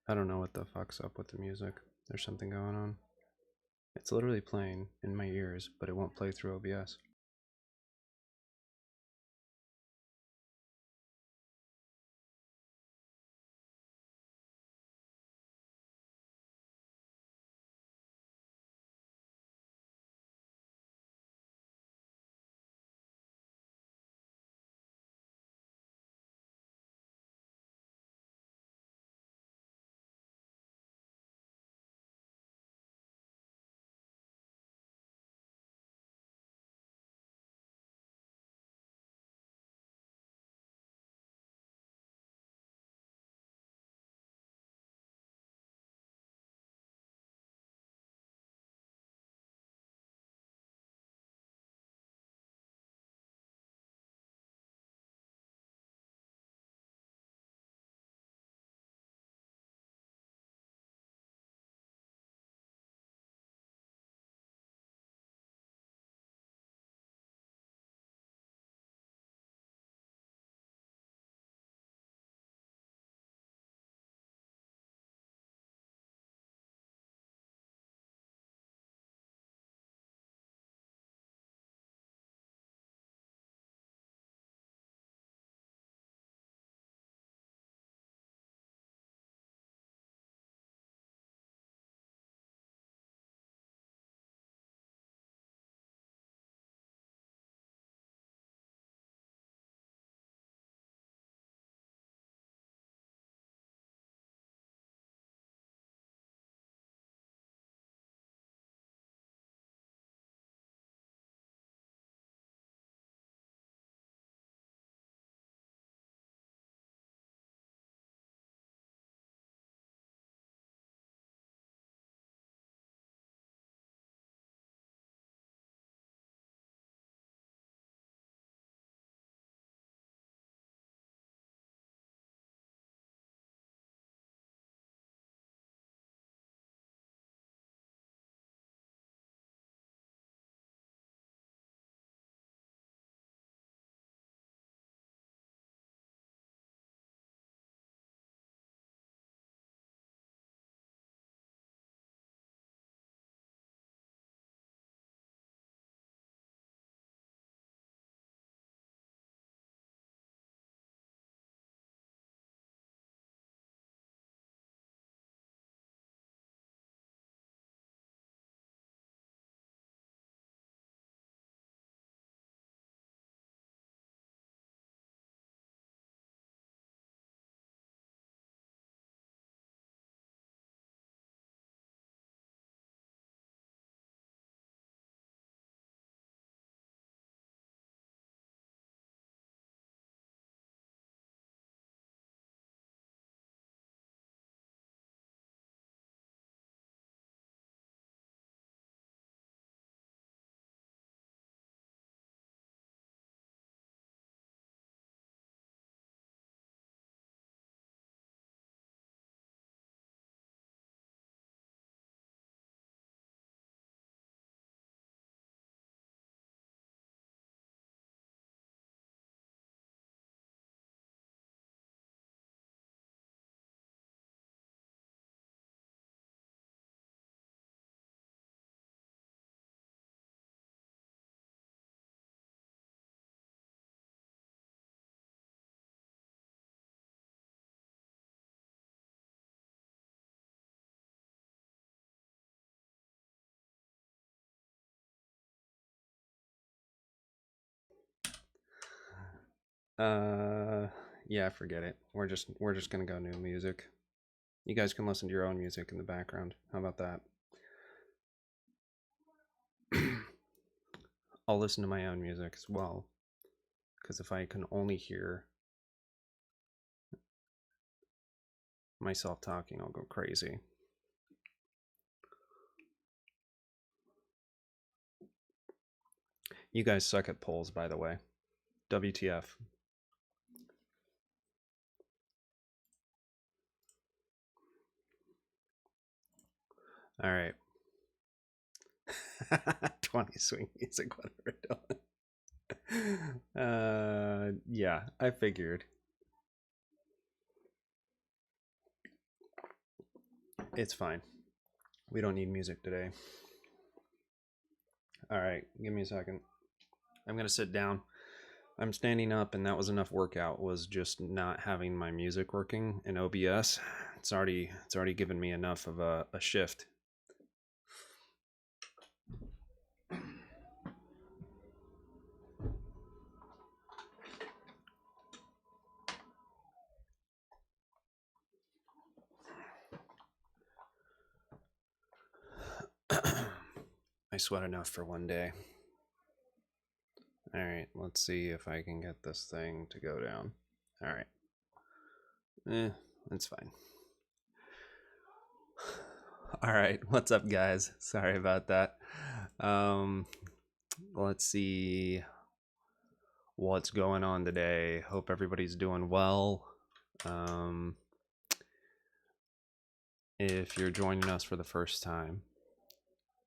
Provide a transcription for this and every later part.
I don't know what the fuck's up with the music. There's something going on. It's literally playing in my ears, but it won't play through OBS. Uh, yeah, forget it. We're just gonna go new music. You guys can listen to your own music in the background. How about that? I'll listen to my own music as well, because if I can only hear myself talking, I'll go crazy. You guys suck at polls, by the way. WTF. All right. 20 swing music, whatever. Yeah, I figured. It's fine. We don't need music today. All right, give me a second. I'm gonna sit down. I'm standing up, and that was enough workout. Was just not having my music working in OBS. It's already given me enough of a shift. I sweat enough for one day. All right, let's see if I can get this thing to go down. All right. That's fine. All right, what's up, guys? Sorry about that. Let's see what's going on today. Hope everybody's doing well. If you're joining us for the first time,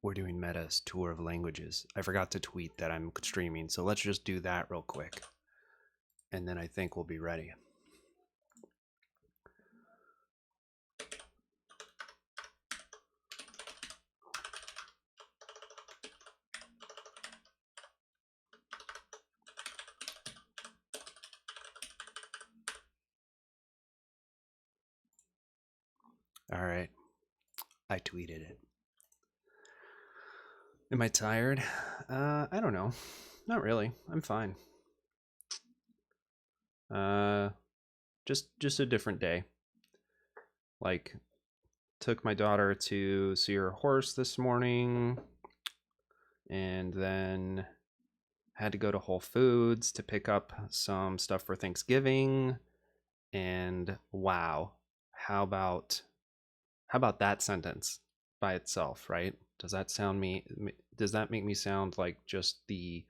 we're doing Meta's Tour of Languages. I forgot to tweet that I'm streaming, so let's just do that real quick. And then I think we'll be ready. All right. I tweeted it. Am I tired? I don't know. Not really. I'm fine. Just a different day. Like, took my daughter to see her horse this morning, and then had to go to Whole Foods to pick up some stuff for Thanksgiving. And wow, how about that sentence by itself, right? Does that make me sound like just the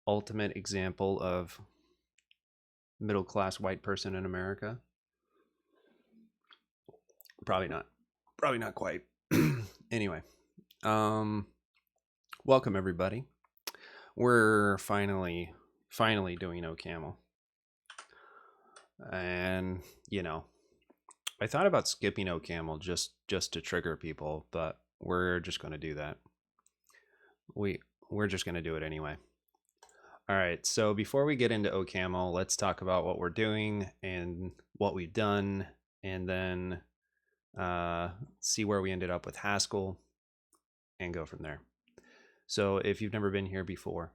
ultimate example of middle-class white person in America? Probably not quite. Anyway, welcome everybody. We're finally doing OCaml. And I thought about skipping OCaml just to trigger people, but we're just going to do that. We're just going to do it anyway. All right, so before we get into OCaml, let's talk about what we're doing and what we've done, and then see where we ended up with Haskell and go from there. So if you've never been here before,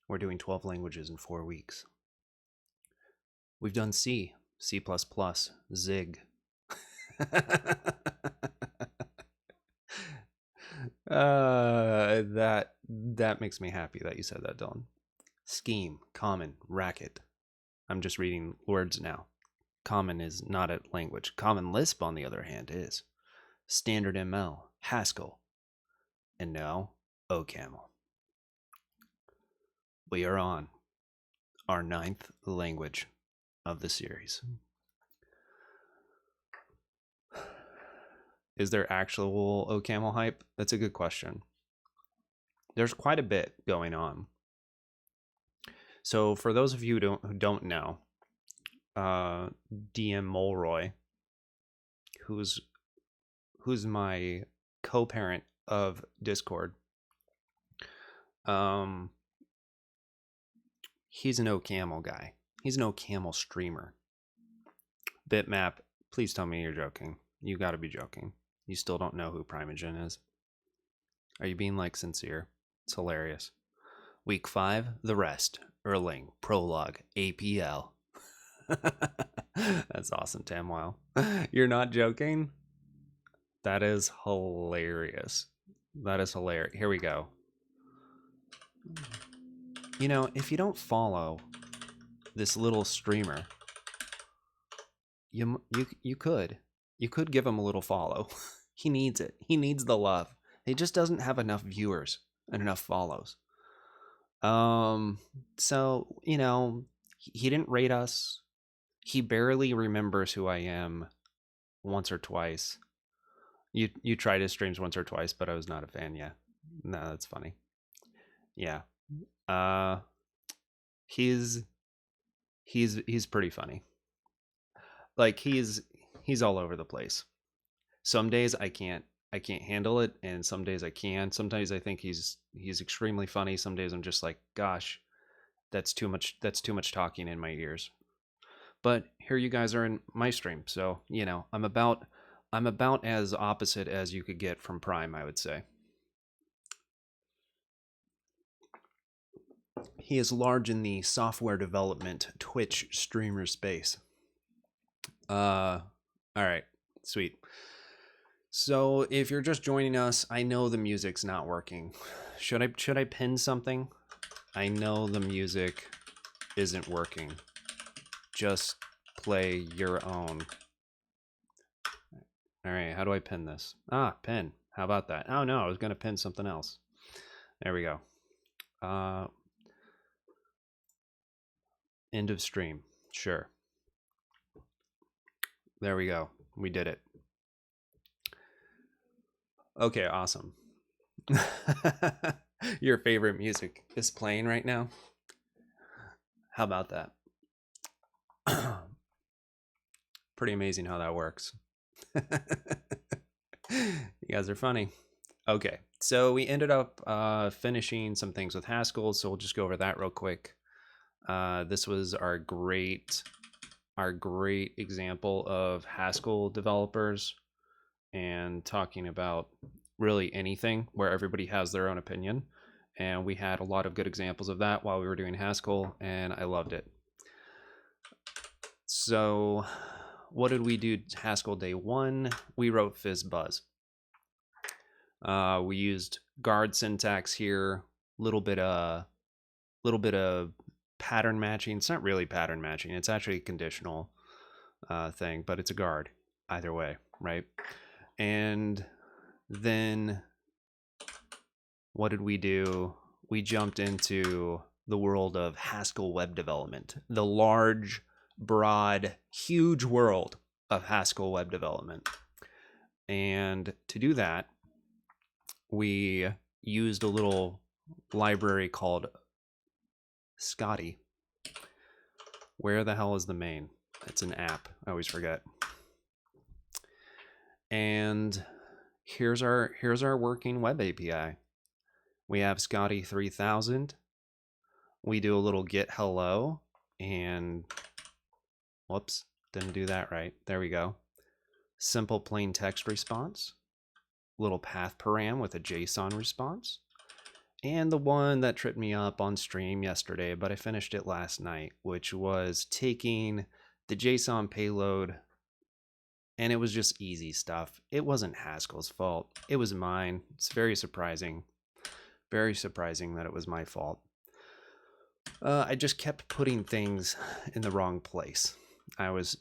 we're doing 12 languages in 4 weeks. We've done C, C++, Zig. That makes me happy that you said that, Dylan. Scheme, common, racket. I'm just reading words now. Common is not a language. Common Lisp, on the other hand, is. Standard ML, Haskell, and now OCaml. We are on our 9th language of the series. Is there actual OCaml hype? That's a good question. There's quite a bit going on. So for those of you who don't know, DM Mulroy, who's my co-parent of Discord, he's an OCaml guy. He's an OCaml streamer. Bitmap, please tell me you're joking. You gotta be joking. You still don't know who Primogen is? Are you being sincere? It's hilarious. Week 5, the rest. Erlang, Prologue, APL. That's awesome, Tamwile. You're not joking? That is hilarious. That is hilarious. Here we go. If you don't follow this little streamer, you could give him a little follow. He needs it. He needs the love. He just doesn't have enough viewers and enough follows. So he didn't rate us. He barely remembers who I am once or twice. You tried his streams once or twice, but I was not a fan. Yeah, no, that's funny. Yeah, he's pretty funny. He's all over the place. Some days I can't handle it, and some days I can. Sometimes I think he's extremely funny. Some days I'm just like, gosh, that's too much talking in my ears. But here you guys are in my stream, so you know I'm about as opposite as you could get from Prime, I would say. He is large in the software development Twitch streamer space. All right, sweet. So if you're just joining us, I know the music's not working. Should I pin something? I know the music isn't working. Just play your own. All right, how do I pin this? Ah, pin. How about that? Oh no, I was gonna pin something else. There we go. End of stream. Sure. There we go. We did it. Okay, awesome. Your favorite music is playing right now? How about that? Pretty amazing how that works. You guys are funny. Okay, so we ended up finishing some things with Haskell, so we'll just go over that real quick. This was our great example of Haskell developers and talking about really anything where everybody has their own opinion. And we had a lot of good examples of that while we were doing Haskell, and I loved it. So what did we do Haskell day one? We wrote FizzBuzz. We used guard syntax here, little bit of pattern matching. It's not really pattern matching. It's actually a conditional thing, but it's a guard either way, right? And then what did we do? We jumped into the world of Haskell web development, the large, broad, huge world of Haskell web development. And to do that, we used a little library called Scotty. Where the hell is the main? It's an app. I always forget. And here's our working web API. We have Scotty 3000. We do a little get hello, and whoops, didn't do that right. There we go. Simple plain text response. Little path param with a JSON response. And the one that tripped me up on stream yesterday, but I finished it last night, which was taking the JSON payload, and it was just easy stuff. It wasn't Haskell's fault. It was mine. It's very surprising. Very surprising that it was my fault. I just kept putting things in the wrong place. I was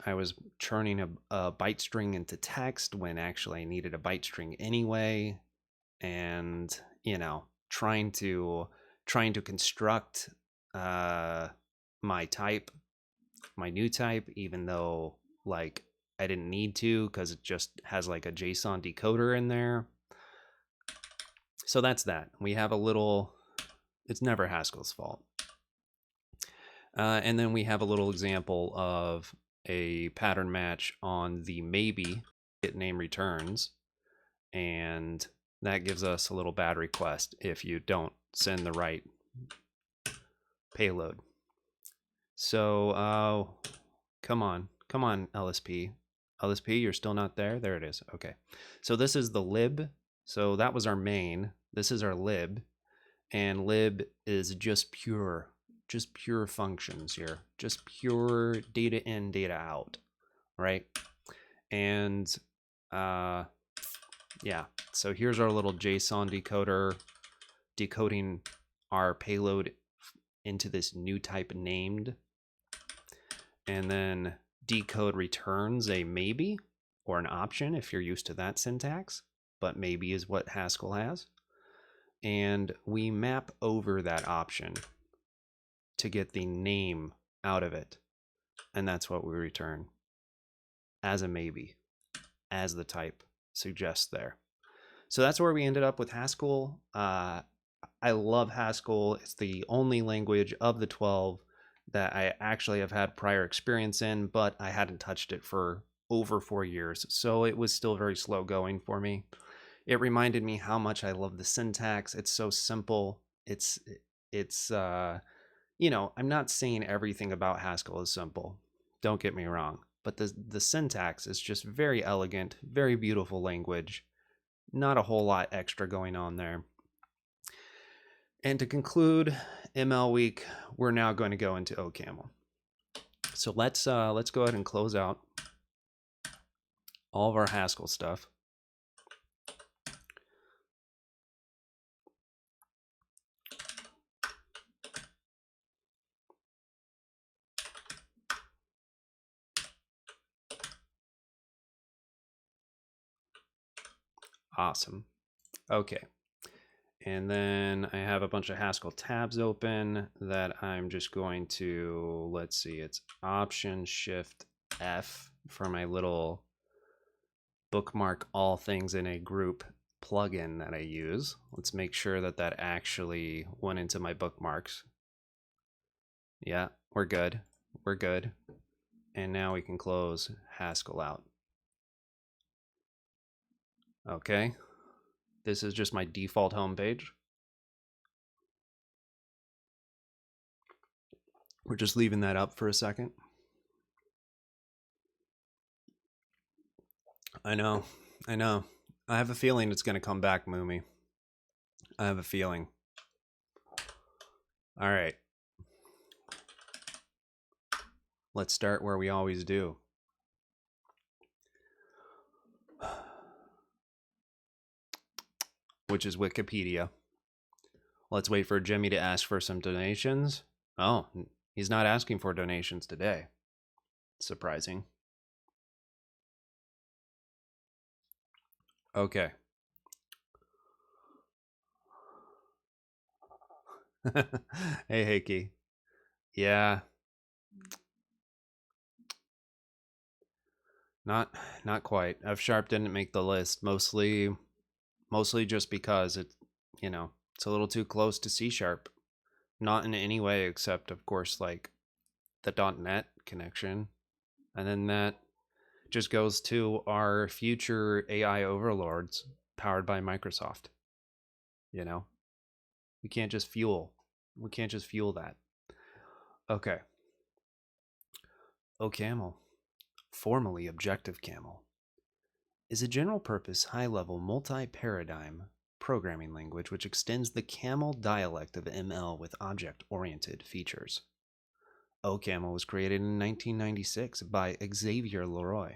churning a byte string into text when actually I needed a byte string anyway, and you know, trying to construct my type, my new type, even though like I didn't need to because it just has like a JSON decoder in there. So that's that. We have a little, it's never Haskell's fault. And then we have a little example of a pattern match on the maybe get name returns. And that gives us a little bad request if you don't send the right payload. So come on, LSP. LSP, you're still not there? There it is. Okay. So this is the lib. So that was our main. This is our lib. And lib is just pure functions here. Just pure data in, data out. Right? And yeah. So here's our little JSON decoder decoding our payload into this new type named. And then decode returns a maybe or an option if you're used to that syntax, but maybe is what Haskell has. And we map over that option to get the name out of it. And that's what we return as a maybe, as the type suggests there. So that's where we ended up with Haskell. I love Haskell. It's the only language of the 12 that I actually have had prior experience in, but I hadn't touched it for over 4 years, so it was still very slow going for me. It reminded me how much I love the syntax. It's so simple. It's I'm not saying everything about Haskell is simple. Don't get me wrong, but the syntax is just very elegant, very beautiful language. Not a whole lot extra going on there. And to conclude ML week, we're now going to go into OCaml. So let's go ahead and close out all of our Haskell stuff. Awesome. Okay. And then I have a bunch of Haskell tabs open that I'm just going to, let's see, it's Option Shift F for my little bookmark all things in a group plugin that I use. Let's make sure that that actually went into my bookmarks. Yeah, we're good. We're good. And now we can close Haskell out. Okay. This is just my default homepage. We're just leaving that up for a second. I know. I know. I have a feeling it's going to come back, Moomy. I have a feeling. All right. Let's start where we always do. Which is Wikipedia. Let's wait for Jimmy to ask for some donations. Oh, he's not asking for donations today. Surprising. Okay. Hey, Hickey. Yeah. Not quite. F sharp didn't make the list. Mostly just because it's a little too close to C sharp. Not in any way except, of course, like the .NET connection. And then that just goes to our future AI overlords powered by Microsoft. We can't just fuel that. Okay. OCaml, formerly Objective-Caml, is a general-purpose, high-level, multi-paradigm programming language which extends the Caml dialect of ML with object-oriented features. OCaml was created in 1996 by Xavier Leroy,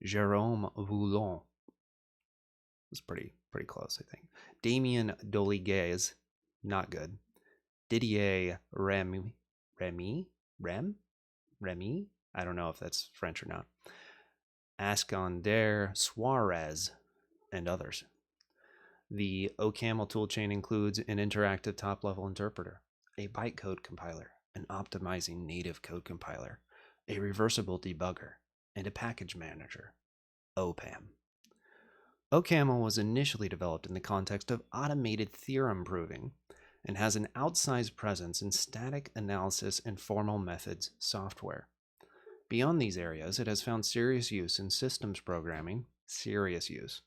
Jérôme Voulon. It was pretty close, I think. Damien Doliguez, not good. Didier Remy? I don't know if that's French or not. Asconder Suarez, and others. The OCaml toolchain includes an interactive top-level interpreter, a bytecode compiler, an optimizing native code compiler, a reversible debugger, and a package manager, OPAM. OCaml was initially developed in the context of automated theorem proving and has an outsized presence in static analysis and formal methods software. Beyond these areas, it has found serious use in systems programming, serious use,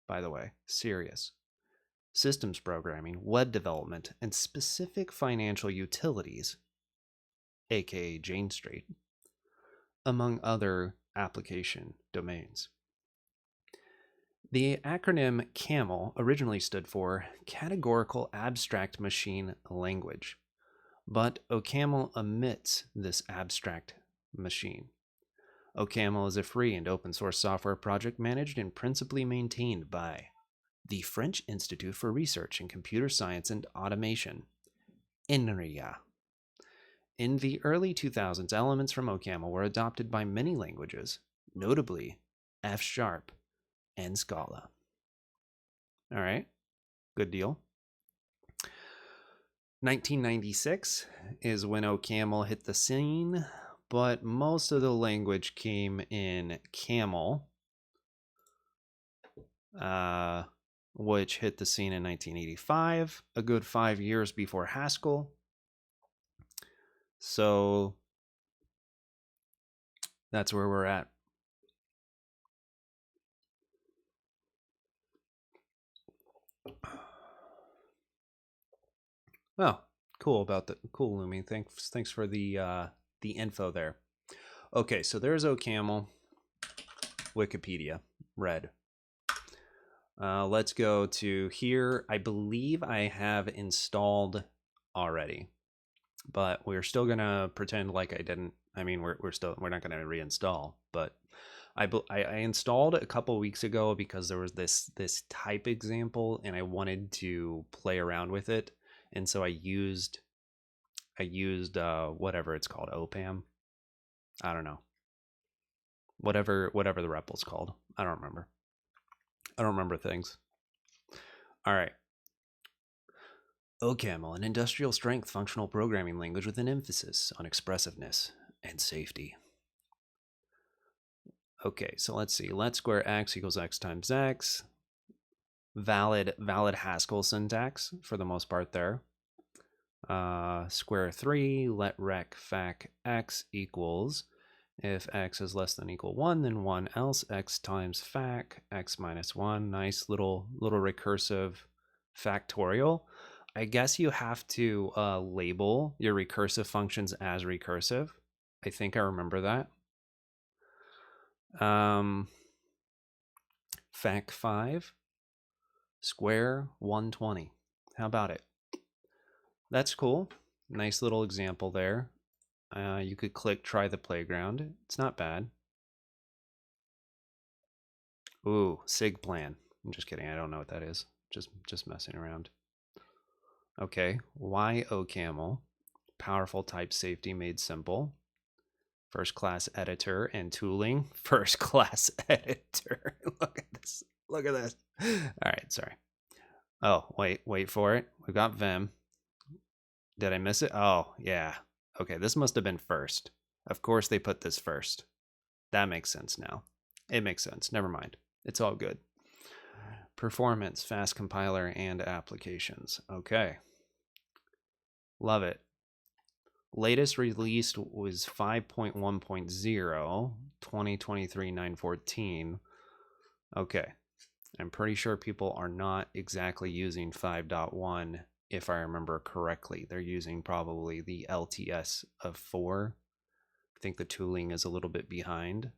by the way, serious, systems programming, web development, and specific financial utilities, aka Jane Street, among other application domains. The acronym CAML originally stood for Categorical Abstract Machine Language, but OCaml omits this abstract machine. OCaml is a free and open source software project managed and principally maintained by the French Institute for Research in Computer Science and Automation, INRIA. In the early 2000s, elements from OCaml were adopted by many languages, notably F Sharp and Scala. All right, good deal. 1996 is when OCaml hit the scene, but most of the language came in Camel, which hit the scene in 1985, a good 5 years before Haskell. So that's where we're at. Oh, cool about the cool, Lumi. Thanks for the info there. Okay, so there's OCaml, Wikipedia, read. Let's go to here. I believe I have installed already, but we're still gonna pretend like I didn't. I mean, we're not gonna reinstall, but I installed a couple weeks ago because there was this type example and I wanted to play around with it, and so I used whatever it's called, OPAM. I don't know, whatever the REPL's called. I don't remember. I don't remember things. All right. OCaml, an industrial strength functional programming language with an emphasis on expressiveness and safety. Okay, so let's see. Let square x equals x times x. Valid Haskell syntax for the most part there. Square 3, let rec fac x equals, if x is less than equal 1, then 1 else x times fac x minus 1. Nice little recursive factorial. I guess you have to label your recursive functions as recursive. I think I remember that. Fac 5, square 120. How about it? That's cool. Nice little example there. You could click try the playground. It's not bad. Ooh, sig plan. I'm just kidding. I don't know what that is. Just messing around. Okay, why OCaml? Powerful type safety made simple. First class editor and tooling. First class editor. Look at this. Look at this. All right, sorry. Oh, wait for it. We've got Vim. Did I miss it? Oh, yeah. Okay, this must have been first. Of course they put this first. That makes sense now. It makes sense. Never mind. It's all good. Performance, fast compiler, and applications. Okay. Love it. Latest released was 5.1.0, 2023 914. Okay. I'm pretty sure people are not exactly using 5.1 if I remember correctly. They're using probably the LTS of 4. I think the tooling is a little bit behind.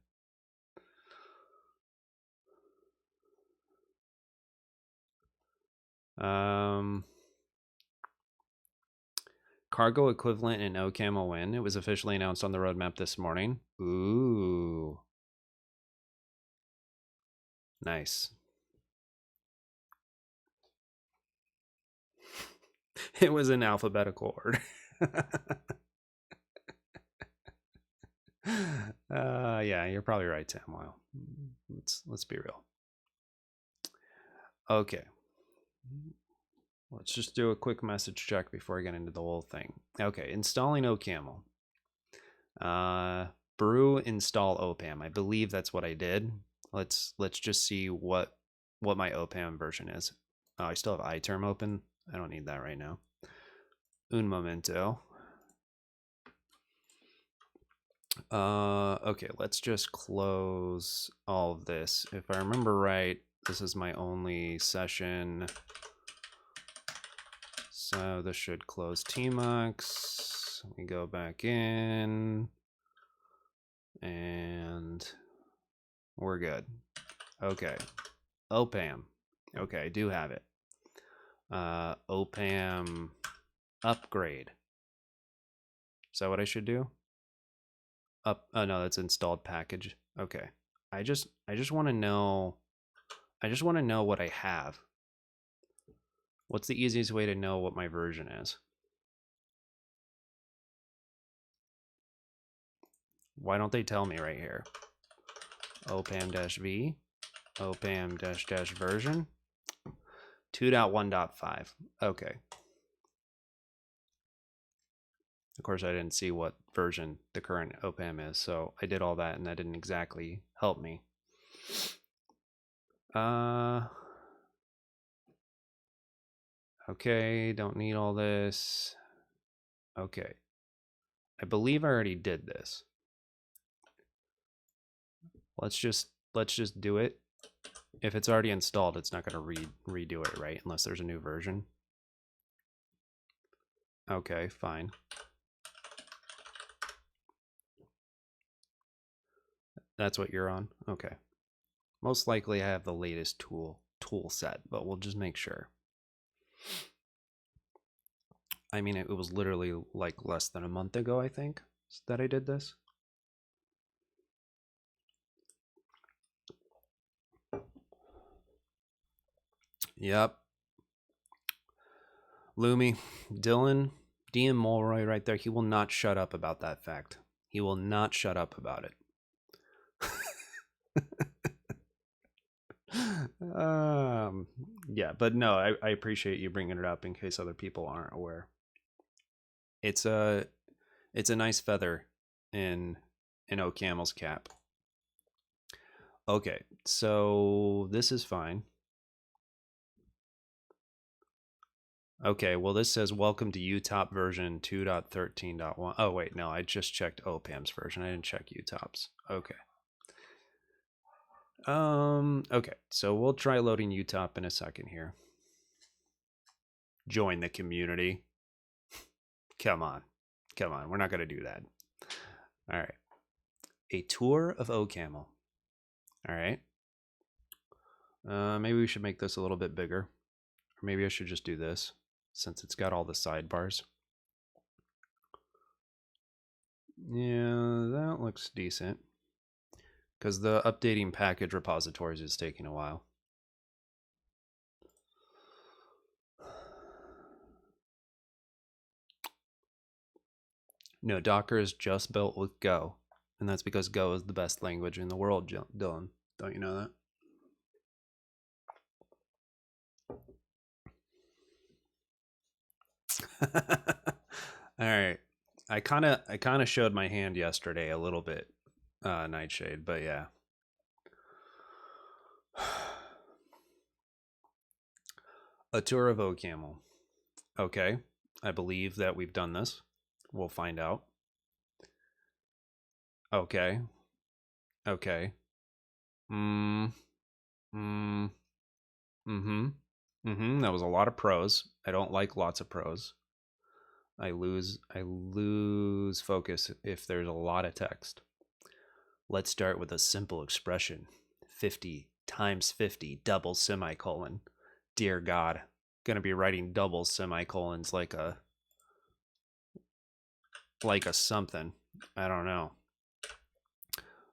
Cargo equivalent in OCaml win. It was officially announced on the roadmap this morning. Ooh. Nice. It was in alphabetical order. Yeah, you're probably right, Samuel. Let's be real. Okay. Let's just do a quick message check before I get into the whole thing. Okay, installing OCaml. Brew install OPAM. I believe that's what I did. Let's just see what my OPAM version is. Oh, I still have iTerm open. I don't need that right now. Un momento. Okay, let's just close all of this. If I remember right, this is my only session. So this should close tmux. We go back in and we're good. Okay. OPAM. Okay, I do have it. OPAM upgrade. Is that what I should do? Oh no, that's installed package. Okay. I just want to know what I have. What's the easiest way to know what my version is? Why don't they tell me right here? OPAM-V, OPAM-version 2.1.5. Okay. Of course, I didn't see what version the current OPAM is, so I did all that, and that didn't exactly help me. Okay, don't need all this. Okay. I believe I already did this. Let's just do it. If it's already installed, it's not going to redo it, right? Unless there's a new version. Okay, fine. That's what you're on? Okay. Most likely I have the latest tool set, but we'll just make sure. I mean, it was literally like less than a month ago, I think, that I did this. Yep. Lumi, Dylan, DM Mulroy right there. He will not shut up about that fact. He will not shut up about it. Yeah, but no, I appreciate you bringing it up in case other people aren't aware. It's a nice feather in OCaml's cap. Okay, so this is fine. Okay, well this says welcome to UTOP version 2.13.1. Oh wait, no, I just checked OPAM's version. I didn't check UTOP's. Okay. Okay, so we'll try loading UTOP in a second here. Join the community. Come on. Come on, we're not going to do that. All right. A tour of OCaml. All right. Maybe we should make this a little bit bigger. Or maybe I should just do this since it's got all the sidebars. Yeah, that looks decent. Because the updating package repositories is taking a while. No, Docker is just built with Go. And that's because Go is the best language in the world, Dylan. Don't you know that? All right. I kind of showed my hand yesterday a little bit, Nightshade, but yeah. A tour of OCaml. Okay. I believe that we've done this. We'll find out. Okay. Okay. Mm. Mm. Mm-hmm. Mm-hmm. That was a lot of prose. I don't like lots of prose. I lose focus if there's a lot of text. Let's start with a simple expression. 50 times 50 double semicolon. Dear God, gonna be writing double semicolons like a something. I don't know.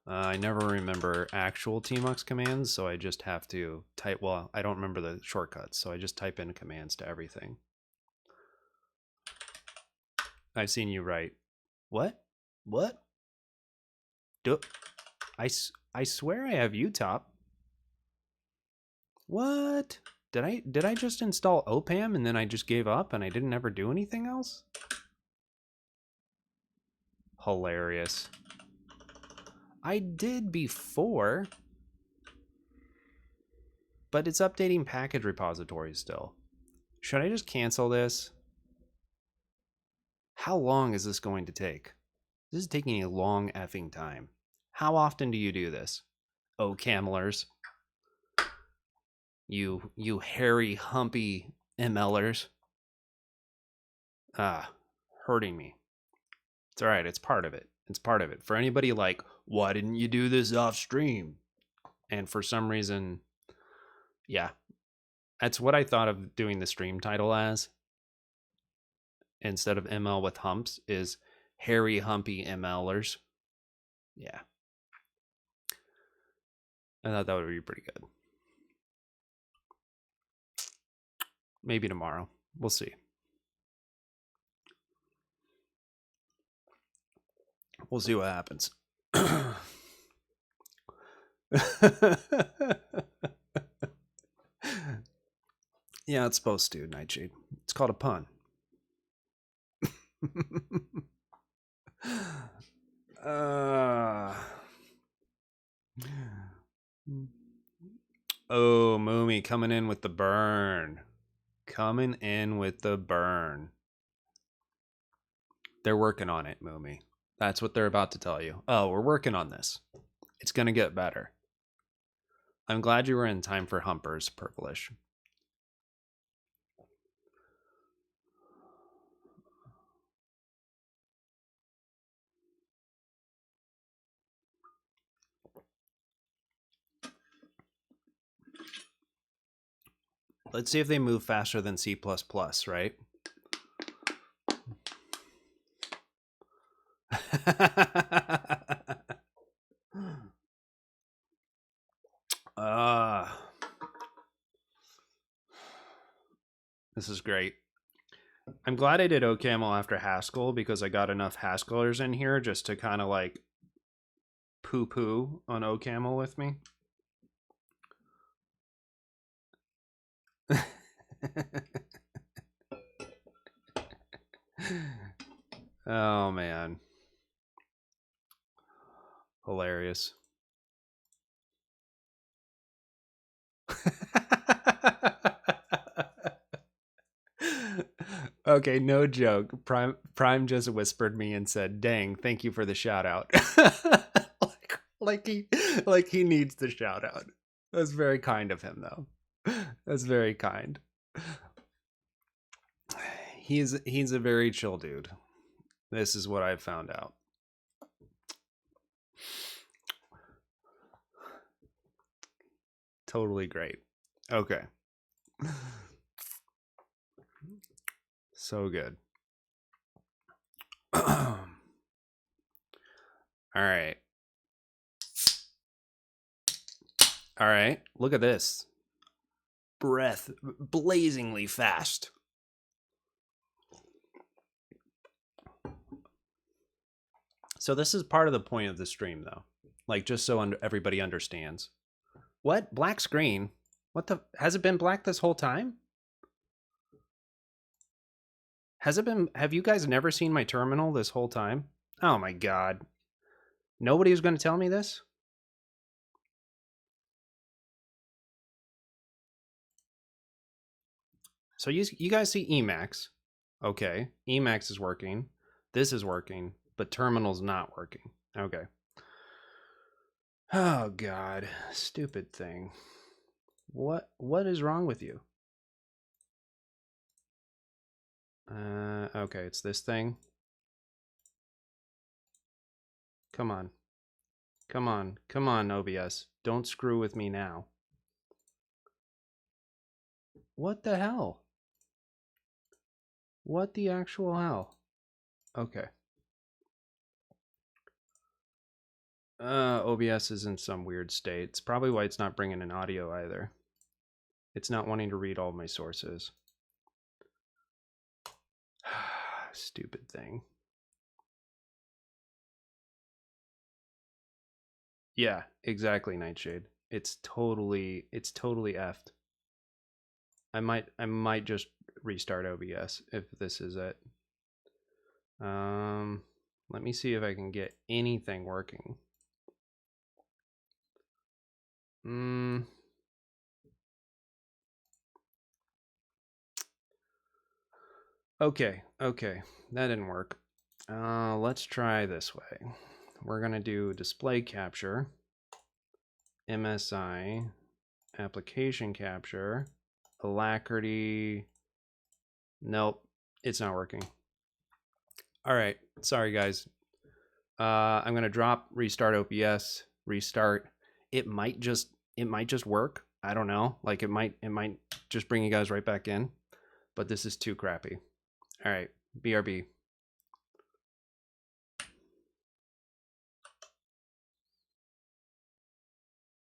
I never remember actual tmux commands, so I just have to type. Well, I don't remember the shortcuts, so I just type in commands to everything. I've seen you write. What? What? I swear I have UTOP. What? Did I just install OPAM and then I just gave up and I didn't ever do anything else? Hilarious. I did before, but it's updating package repositories still. Should I just cancel this? How long is this going to take? This is taking a long effing time. How often do you do this? OCamlers. You hairy, humpy MLers. Hurting me. It's all right. It's part of it. It's part of it. For anybody like, why didn't you do this off stream? And for some reason, yeah, that's what I thought of doing the stream title as. Instead of ML with humps is hairy, humpy MLers. Yeah. I thought that would be pretty good. Maybe tomorrow. We'll see. We'll see what happens. Yeah, it's supposed to, Nightshade. It's called a pun. Oh, Moomy coming in with the burn. Coming in with the burn. They're working on it, Moomy. That's what they're about to tell you. Oh, we're working on this. It's going to get better. I'm glad you were in time for Humpers, Purplish. Let's see if they move faster than C++, right? This is great. I'm glad I did OCaml after Haskell because I got enough Haskellers in here just to kind of like poo-poo on OCaml with me. Oh man, hilarious. Okay, no joke. Prime just whispered me and said, "Dang, thank you for the shout out." like he needs the shout out. That's very kind of him though. That's very kind. He's a very chill dude. This is what I've found out. Totally great. Okay. So good. All right. All right. Look at this. Breath blazingly fast. So this is part of the point of the stream though. Like just so everybody understands. What? Black screen? What the? Has it been black this whole time? Has it been? Have you guys never seen my terminal this whole time? Oh my god. Nobody was going to tell me this? So you guys see Emacs. Okay. Emacs is working. This is working. But terminal's not working. Okay. Oh god. Stupid thing. What is wrong with you? Okay, it's this thing. Come on. Come on. Come on, OBS. Don't screw with me now. What the hell? What the actual hell? Okay. OBS is in some weird state. It's probably why it's not bringing in audio either. It's not wanting to read all my sources. Stupid thing. Yeah, exactly, Nightshade. It's totally effed. I might just restart OBS if this is it. Let me see if I can get anything working. Okay, that didn't work. Let's try this way. We're gonna do display capture, MSI, application capture, Alacrity. Nope, it's not working. All right, sorry guys. I'm gonna drop, restart OBS, restart. It might just work. I don't know. Like it might just bring you guys right back in. But this is too crappy. All right, BRB.